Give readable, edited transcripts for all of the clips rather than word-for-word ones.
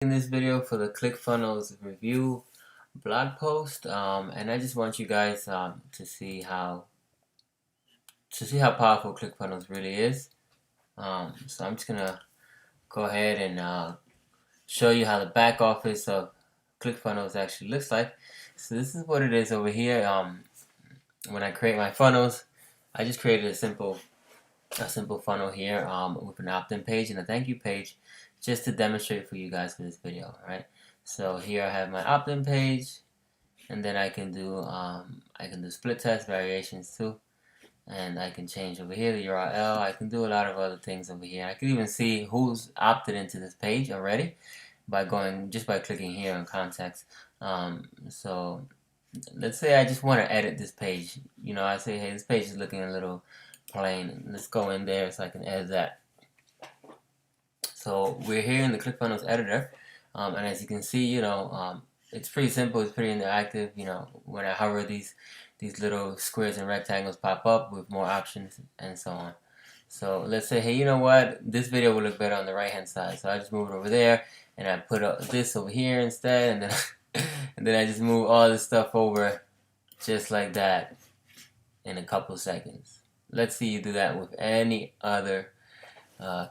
in this video for the Clickfunnels review blog post, and I just want you guys to see how powerful Clickfunnels really is. So I'm just gonna go ahead and show you how the back office of Clickfunnels actually looks like. So this is what it is over here. When I create my funnels, I just created a simple funnel here with an opt-in page and a thank you page, just to demonstrate for you guys for this video, right? So here I have my opt-in page, and then I can do split test variations too, and I can change over here the URL. I can do a lot of other things over here. I can even see who's opted into this page already by clicking here on contacts. So let's say I just want to edit this page. I say, hey, this page is looking a little plain. Let's go in there so I can edit that. So we're here in the Clickfunnels editor, and as you can see, it's pretty simple. It's pretty interactive. When I hover, these little squares and rectangles pop up with more options and so on. So let's say, hey, you know what? This video will look better on the right hand side. So I just move it over there, and I put this over here instead, and then and then I just move all this stuff over just like that in a couple seconds. Let's see you do that with any other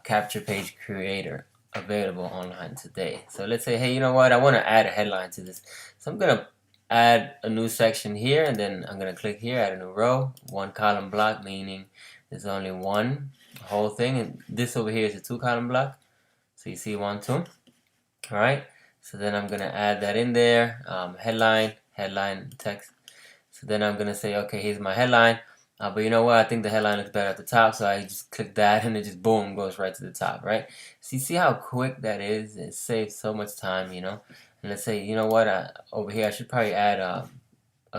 capture page creator available online today. So let's say, hey, you know what? I want to add a headline to this. So I'm going to add a new section here, and then I'm going to click here, add a new row, one column block, meaning there's only one whole thing. And this over here is a 2-column block. So you see 1, 2. All right. So then I'm going to add that in there, headline, text. So then I'm going to say, okay, here's my headline. But you know what? I think the headline looks better at the top, so I just click that, and it just boom goes right to the top, right? So you see how quick that is? It saves so much time, And let's say, you know what? Over here I should probably add a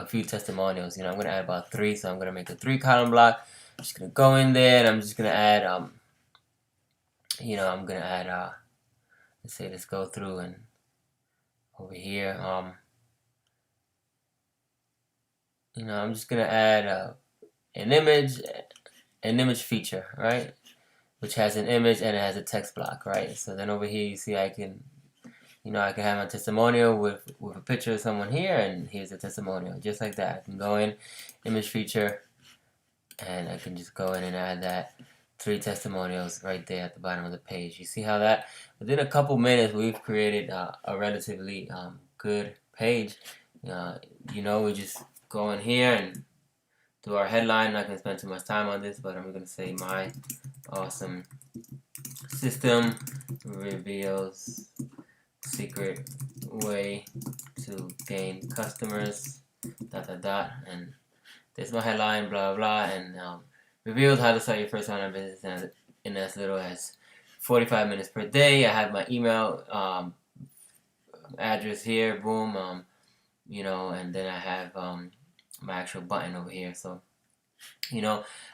few testimonials. I'm gonna add about 3, so I'm gonna make a 3-column block. I'm just gonna go in there, and I'm just gonna add let's say, let's go through and over here I'm just gonna add an image feature, right? Which has an image and it has a text block, right? So then over here you see I can have my testimonial with a picture of someone here, and here's a testimonial, just like that. I can go in, image feature, and I can just go in and add that 3 testimonials right there at the bottom of the page. You see how that within a couple minutes we've created a relatively good page. We just go in here and do our headline. I'm not going to spend too much time on this, but I'm going to say my awesome system reveals secret way to gain customers, ... and there's my headline, blah blah, and reveals how to start your first online business in as little as 45 minutes per day. I have my email address here, boom, and then I have my actual button over here. So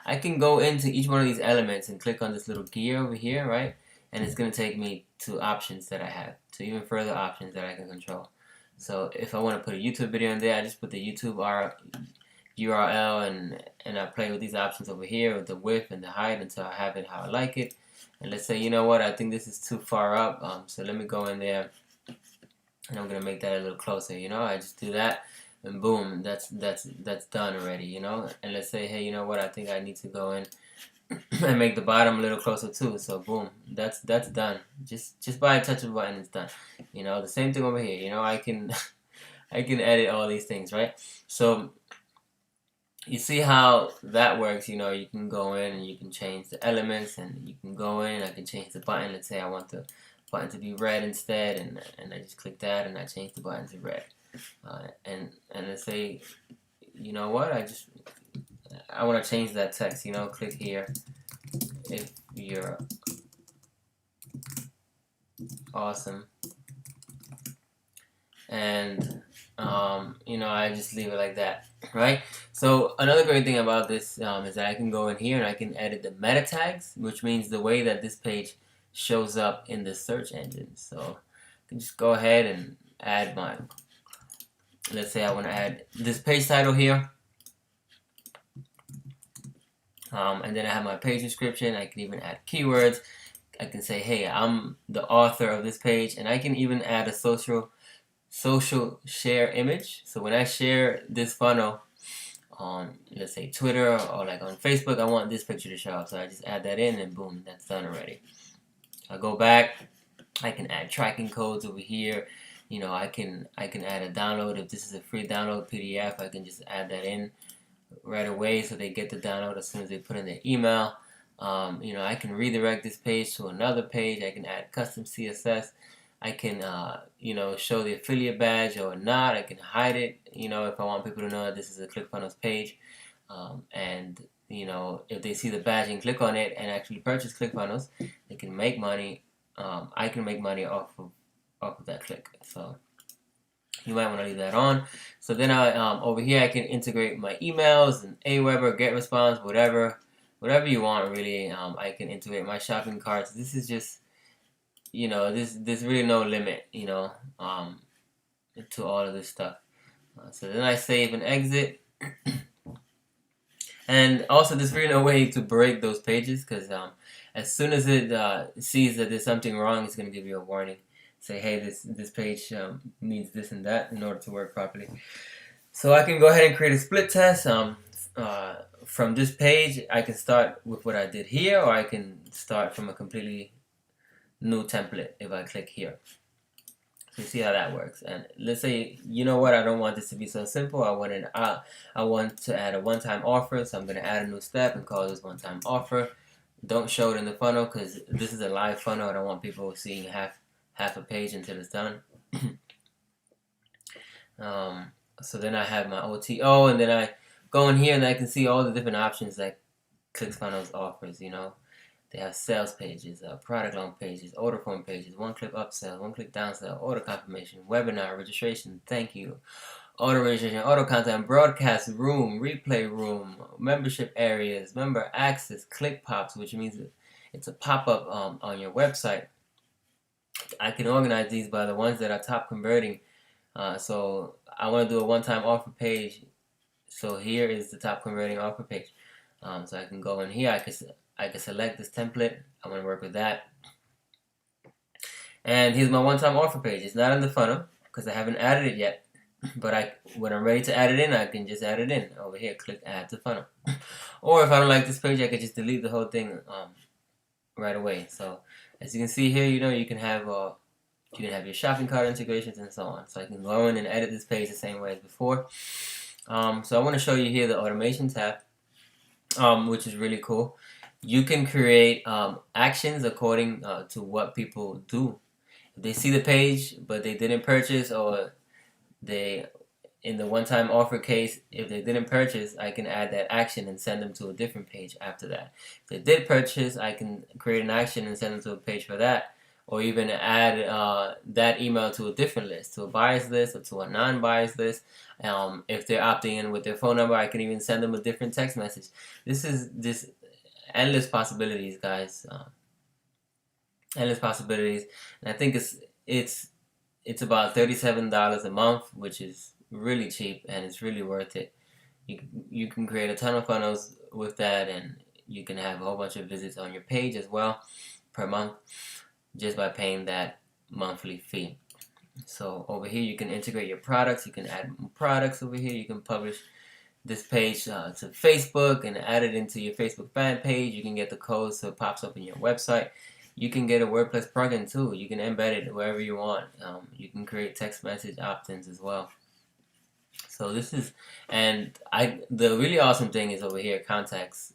I can go into each one of these elements and click on this little gear over here, right? And it's going to take me to options that I have, to even further options that I can control. So if I want to put a YouTube video in there, I just put the YouTube URL, and I play with these options over here with the width and the height until I have it how I like it. And let's say, you know what, I think this is too far up, so let me go in there, and I'm going to make that a little closer. I just do that, and boom, that's done already, And let's say, hey, you know what, I think I need to go in and make the bottom a little closer too. So boom, that's done. Just by a touch of a button, it's done. The same thing over here. I can I can edit all these things, right? So you see how that works. You can go in and you can change the elements, and you can go in. I can change the button. Let's say I want the button to be red instead, and I just click that, and I change the button to red. And let's say, you know what, I want to change that text. Click here if you're awesome, and I just leave it like that, right? So another great thing about this is that I can go in here and I can edit the meta tags, which means the way that this page shows up in the search engine. So I can just go ahead and add let's say I want to add this page title here, and then I have my page description. I can even add keywords. I can say, hey, I'm the author of this page, and I can even add a social share image. So when I share this funnel on, let's say, Twitter or like on Facebook, I want this picture to show up. So I just add that in, and boom, that's done already. I go back, I can add tracking codes over here. I can add a download. If this is a free download PDF, I can just add that in right away so they get the download as soon as they put in their email. I can redirect this page to another page. I can add custom CSS. I can, show the affiliate badge or not. I can hide it, if I want people to know that this is a Clickfunnels page. And, if they see the badge and click on it and actually purchase Clickfunnels, they can make money. I can make money off of that click. So you might want to leave that on. So then over here I can integrate my emails and Aweber, GetResponse, whatever you want really. I can integrate my shopping carts. This is just, there's really no limit, to all of this stuff. So then I save and exit. And also there's really no way to break those pages, because as soon as it sees that there's something wrong, it's going to give you a warning. Say, hey, this page needs this and that in order to work properly. So I can go ahead and create a split test. From this page, I can start with what I did here, or I can start from a completely new template if I click here. So you see how that works. And let's say, you know what, I don't want this to be so simple. I want to add a one-time offer, so I'm going to add a new step and call this one-time offer. Don't show it in the funnel, because this is a live funnel. I don't want people seeing half a page until it's done. So then I have my OTO, and then I go in here and I can see all the different options that Clickfunnels offers. They have sales pages, product launch pages, order form pages, one-click upsell, one-click downsell, order confirmation, webinar, registration, thank you, auto registration, auto content, broadcast room, replay room, membership areas, member access, click pops, which means it's a pop-up on your website. I can organize these by the ones that are top converting. So I want to do a one-time offer page. So here is the top converting offer page. So I can go in here. I can select this template. I want to work with that. And here's my one-time offer page. It's not in the funnel because I haven't added it yet. But when I'm ready to add it in, I can just add it in over here. Click add to funnel. Or if I don't like this page, I can just delete the whole thing right away. So as you can see here, you can have your shopping cart integrations and so on. So I can go in and edit this page the same way as before. So I want to show you here the automation tab, which is really cool. You can create actions according to what people do. If they see the page but they didn't purchase, or in the one-time offer case, if they didn't purchase, I can add that action and send them to a different page after that. If they did purchase, I can create an action and send them to a page for that, or even add that email to a different list, to a buyers list or to a non-buyers list. If they're opting in with their phone number, I can even send them a different text message. This is endless possibilities, guys. Endless possibilities, and I think it's about $37 a month, which is really cheap, and it's really worth it. You can create a ton of funnels with that, and you can have a whole bunch of visits on your page as well per month, just by paying that monthly fee. So over here you can integrate your products. You can add products over here. You can publish this page to Facebook and add it into your Facebook fan page. You can get the code so it pops up in your website. You can get a WordPress plugin too. You can embed it wherever you want. You can create text message opt-ins as well. So this is, and the really awesome thing is over here, contacts.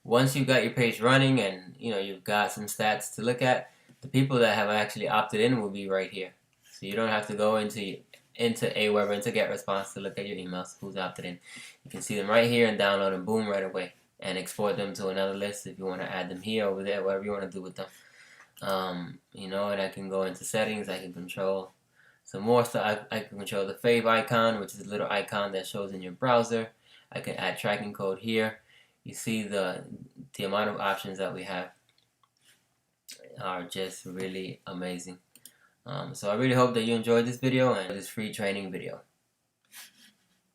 Once you've got your page running and you've got some stats to look at, the people that have actually opted in will be right here. So you don't have to go into Aweber, into GetResponse to look at your emails, who's opted in. You can see them right here and download them, boom, right away. And export them to another list if you want to add them here, over there, whatever you want to do with them. And I can go into settings. I can control some more stuff. I can control the fave icon, which is a little icon that shows in your browser. I can add tracking code here. You see the amount of options that we have are just really amazing. So I really hope that you enjoyed this video and this free training video.